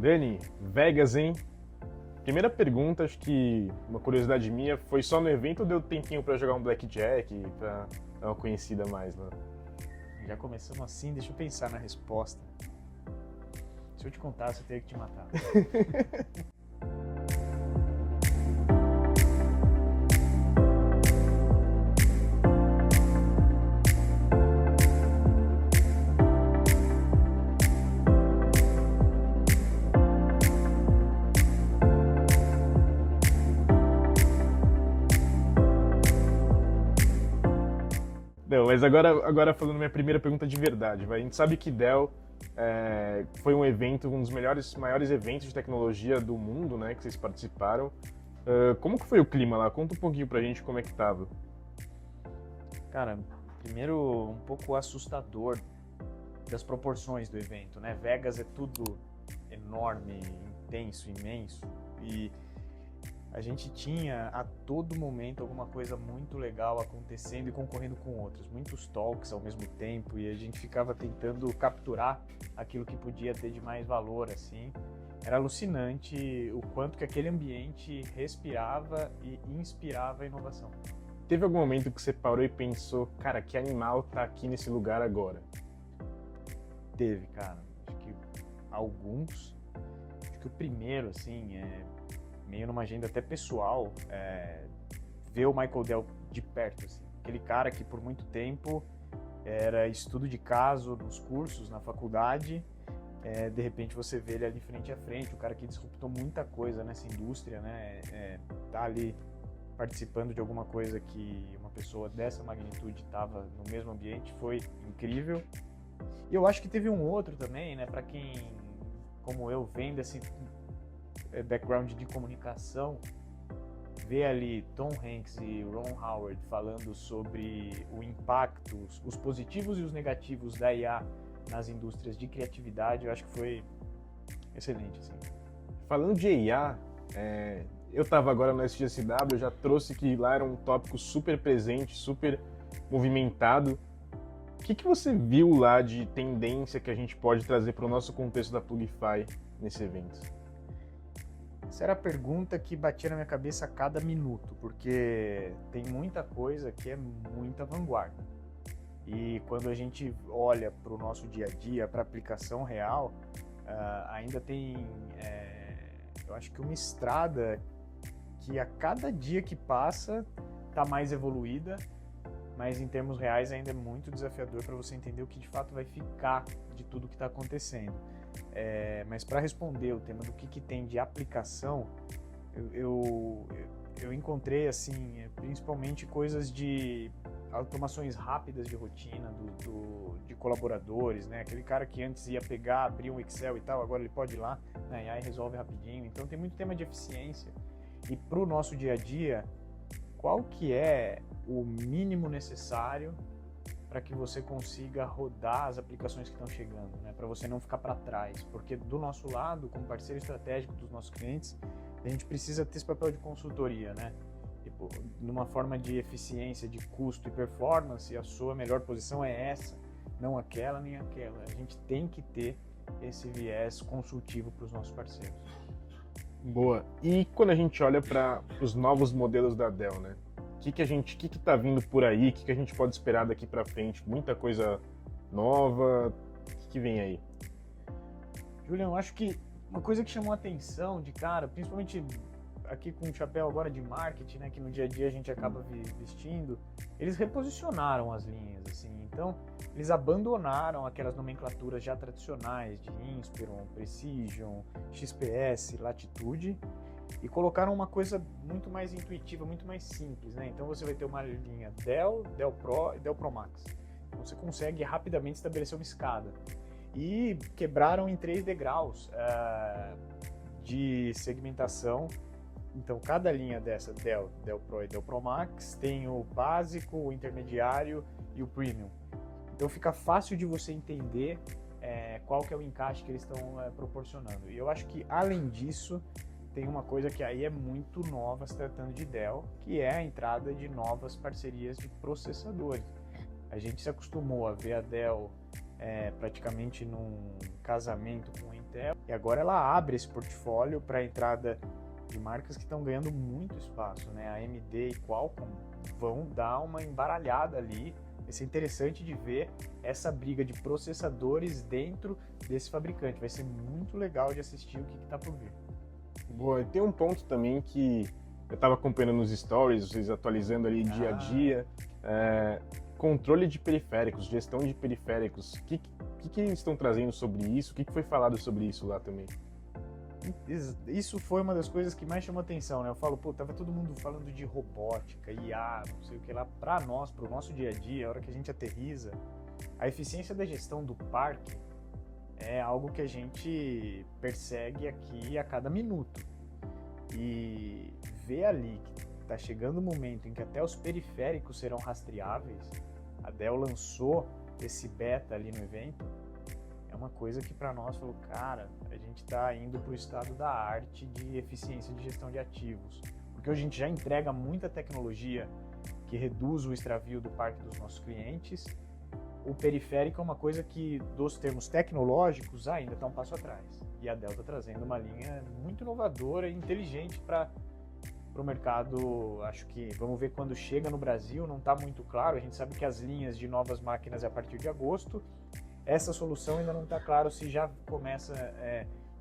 Dani, Vegas, hein? Primeira pergunta, acho que uma curiosidade minha, foi só no evento ou deu tempinho pra jogar um blackjack, pra dar uma conhecida mais lá? Já começamos assim, deixa eu pensar na resposta. Se eu te contasse, eu teria que te matar. Não, mas agora falando minha primeira pergunta de verdade, vai. A gente sabe que Dell foi um evento, um dos maiores eventos de tecnologia do mundo, né, que vocês participaram. Como que foi o clima lá? Conta um pouquinho pra gente como é que tava. Cara, primeiro um pouco assustador das proporções do evento, né? Vegas é tudo enorme, intenso, imenso e a gente tinha a todo momento alguma coisa muito legal acontecendo e concorrendo com outros, muitos talks ao mesmo tempo e a gente ficava tentando capturar aquilo que podia ter de mais valor, assim. Era alucinante o quanto que aquele ambiente respirava e inspirava a inovação. Teve algum momento que você parou e pensou, cara, que animal tá aqui nesse lugar agora? Teve, cara. Acho que alguns. Acho que o primeiro, assim, meio numa agenda até pessoal, ver o Michael Dell de perto, assim. Aquele cara que por muito tempo era estudo de caso nos cursos, na faculdade, de repente você vê ele ali frente a frente, o cara que disruptou muita coisa nessa indústria, né? Tá ali participando de alguma coisa que uma pessoa dessa magnitude estava no mesmo ambiente, foi incrível. E eu acho que teve um outro também, né? Para quem, como eu, vem desse background de comunicação, ver ali Tom Hanks e Ron Howard falando sobre o impacto, os positivos e os negativos da IA nas indústrias de criatividade, eu acho que foi excelente, assim. Falando de IA, eu estava agora no SGSW, eu já trouxe que lá era um tópico super presente, super movimentado. O que você viu lá de tendência que a gente pode trazer para o nosso contexto da Plugify nesse evento? Essa era a pergunta que batia na minha cabeça a cada minuto, porque tem muita coisa que é muita vanguarda. E quando a gente olha para o nosso dia a dia, para a aplicação real, ainda tem, eu acho que uma estrada que a cada dia que passa está mais evoluída, mas em termos reais ainda é muito desafiador para você entender o que de fato vai ficar de tudo que está acontecendo. Mas para responder o tema do que tem de aplicação, eu encontrei assim, principalmente coisas de automações rápidas de rotina de colaboradores, né? Aquele cara que antes ia pegar, abrir um Excel e tal, agora ele pode ir lá, né? E aí resolve rapidinho. Então tem muito tema de eficiência. E para o nosso dia a dia, qual que é o mínimo necessário para que você consiga rodar as aplicações que estão chegando, né? Para você não ficar para trás, porque do nosso lado, como parceiro estratégico dos nossos clientes, a gente precisa ter esse papel de consultoria, né? Tipo, numa forma de eficiência, de custo e performance, a sua melhor posição é essa, não aquela nem aquela. A gente tem que ter esse viés consultivo para os nossos parceiros. Boa. E quando a gente olha para os novos modelos da Dell, né? O que tá vindo por aí? O que a gente pode esperar daqui para frente? Muita coisa nova? O que vem aí? Julian, eu acho que uma coisa que chamou a atenção de cara, principalmente aqui com o chapéu agora de marketing, né, que no dia a dia a gente acaba vestindo, eles reposicionaram as linhas, assim. Então, eles abandonaram aquelas nomenclaturas já tradicionais de Inspiron, Precision, XPS, Latitude, e colocaram uma coisa muito mais intuitiva, muito mais simples, né? Então você vai ter uma linha Dell, Dell Pro e Dell Pro Max. Então você consegue rapidamente estabelecer uma escada. E quebraram em 3 degraus de segmentação. Então cada linha dessa, Dell, Dell Pro e Dell Pro Max, tem o básico, o intermediário e o premium. Então fica fácil de você entender qual que é o encaixe que eles estão proporcionando. E eu acho que além disso, tem uma coisa que aí é muito nova se tratando de Dell, que é a entrada de novas parcerias de processadores. A gente se acostumou a ver a Dell praticamente num casamento com a Intel, Intel, e agora ela abre esse portfólio para a entrada de marcas que estão ganhando muito espaço, né? A AMD e Qualcomm vão dar uma embaralhada ali. Vai ser interessante de ver essa briga de processadores dentro desse fabricante. Vai ser muito legal de assistir o que está por vir. Boa, e tem um ponto também que eu estava acompanhando nos stories, vocês atualizando ali dia a dia. Controle de periféricos, gestão de periféricos. O que eles estão trazendo sobre isso? O que foi falado sobre isso lá também? Isso foi uma das coisas que mais chamou atenção, né? Eu falo, pô, tava todo mundo falando de robótica, IA, não sei o que lá. Para nós, para o nosso dia a dia, a hora que a gente aterriza, a eficiência da gestão do parque é algo que a gente persegue aqui a cada minuto. E ver ali que tá chegando o momento em que até os periféricos serão rastreáveis, a Dell lançou esse beta ali no evento, é uma coisa que para nós falou, cara, a gente está indo para o estado da arte de eficiência de gestão de ativos, porque hoje a gente já entrega muita tecnologia que reduz o extravio do parque dos nossos clientes. O periférico é uma coisa que, dos termos tecnológicos, ainda está um passo atrás. E a Dell está trazendo uma linha muito inovadora e inteligente para o mercado. Acho que, vamos ver quando chega no Brasil, não está muito claro. A gente sabe que as linhas de novas máquinas é a partir de agosto. Essa solução ainda não está claro se já começa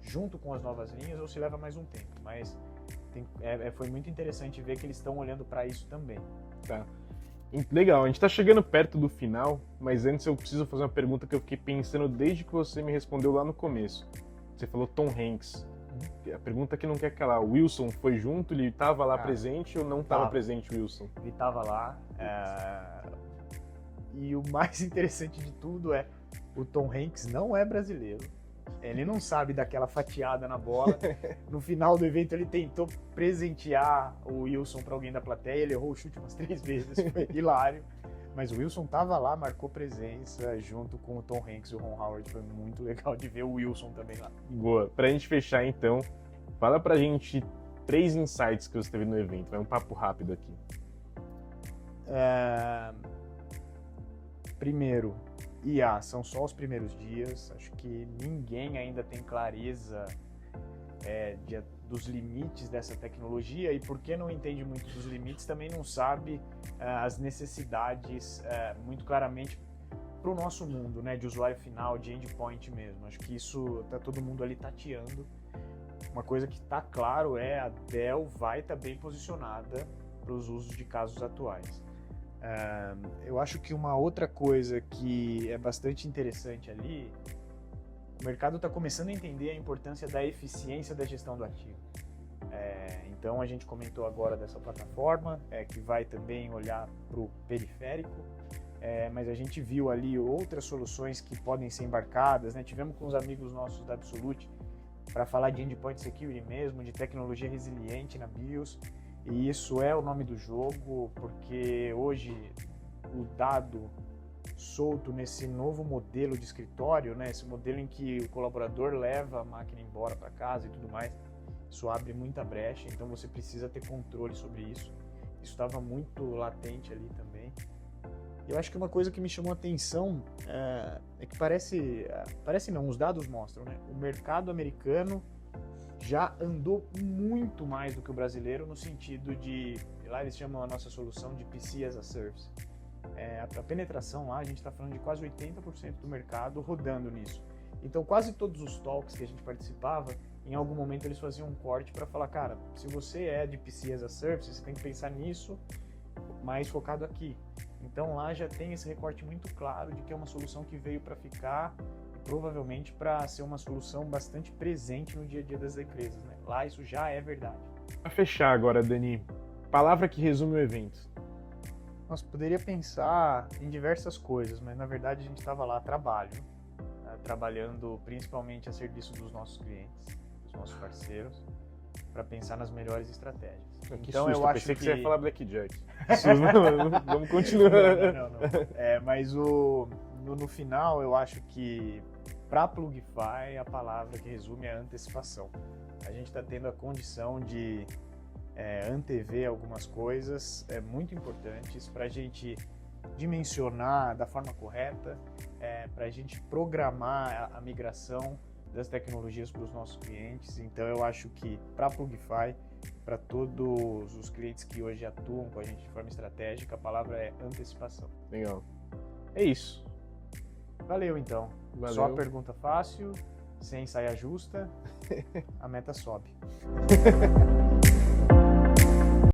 junto com as novas linhas ou se leva mais um tempo. Mas foi muito interessante ver que eles estão olhando para isso também. Tá. Legal, a gente está chegando perto do final, mas antes eu preciso fazer uma pergunta que eu fiquei pensando desde que você me respondeu lá no começo. Você falou Tom Hanks. A pergunta que não quer calar, o Wilson foi junto, ele estava lá presente ou não estava presente o Wilson? Ele estava lá. E o mais interessante de tudo é o Tom Hanks não é brasileiro. Ele não sabe daquela fatiada na bola. No final do evento ele tentou presentear o Wilson para alguém da plateia, ele errou o chute umas 3 vezes, foi hilário. Mas o Wilson tava lá, marcou presença junto com o Tom Hanks e o Ron Howard. Foi muito legal de ver o Wilson também lá. Boa. Pra gente fechar então, fala pra gente 3 insights que você teve no evento. Vai um papo rápido aqui. Primeiro, IA, são só os primeiros dias. Acho que ninguém ainda tem clareza dos limites dessa tecnologia, e porque não entende muito dos limites, também não sabe as necessidades muito claramente para o nosso mundo, né, de usuário final, de endpoint mesmo. Acho que isso está todo mundo ali tateando. Uma coisa que está claro a Dell vai estar bem posicionada para os usos de casos atuais. Eu acho que uma outra coisa que é bastante interessante ali, o mercado está começando a entender a importância da eficiência da gestão do ativo. Então a gente comentou agora dessa plataforma, que vai também olhar para o periférico, mas a gente viu ali outras soluções que podem ser embarcadas, né? Tivemos com os amigos nossos da Absolute para falar de Endpoint Security mesmo, de tecnologia resiliente na BIOS, e isso é o nome do jogo, porque hoje o dado solto nesse novo modelo de escritório, né, esse modelo em que o colaborador leva a máquina embora para casa e tudo mais, isso abre muita brecha, então você precisa ter controle sobre isso. Isso estava muito latente ali também. Eu acho que uma coisa que me chamou a atenção é que parece não, os dados mostram, né, o mercado americano já andou muito mais do que o brasileiro no sentido de, lá eles chamam a nossa solução de PC as a Service. A penetração lá, a gente está falando de quase 80% do mercado rodando nisso. Então quase todos os talks que a gente participava, em algum momento eles faziam um corte para falar, cara, se você é de PC as a Service, você tem que pensar nisso, mais focado aqui. Então lá já tem esse recorte muito claro de que é uma solução que veio para ficar, provavelmente para ser uma solução bastante presente no dia a dia das empresas, né? Lá isso já é verdade. Para fechar agora, Dani, palavra que resume o evento. Nossa, poderia pensar em diversas coisas, mas na verdade a gente estava lá a trabalho, trabalhando principalmente a serviço dos nossos clientes, dos nossos parceiros, para pensar nas melhores estratégias. Que então susto, eu acho pensei que você ia falar Blackjack. Vamos continuar. Não. Mas no final eu acho que para Plugify a palavra que resume é antecipação. A gente está tendo a condição de antever algumas coisas muito importantes para a gente dimensionar da forma correta, para a gente programar a migração das tecnologias para os nossos clientes. Então eu acho que para a Plugify, para todos os clientes que hoje atuam com a gente de forma estratégica, a palavra é antecipação. Legal. É isso. Valeu então. Valeu. Só pergunta fácil, sem saia justa, a meta sobe.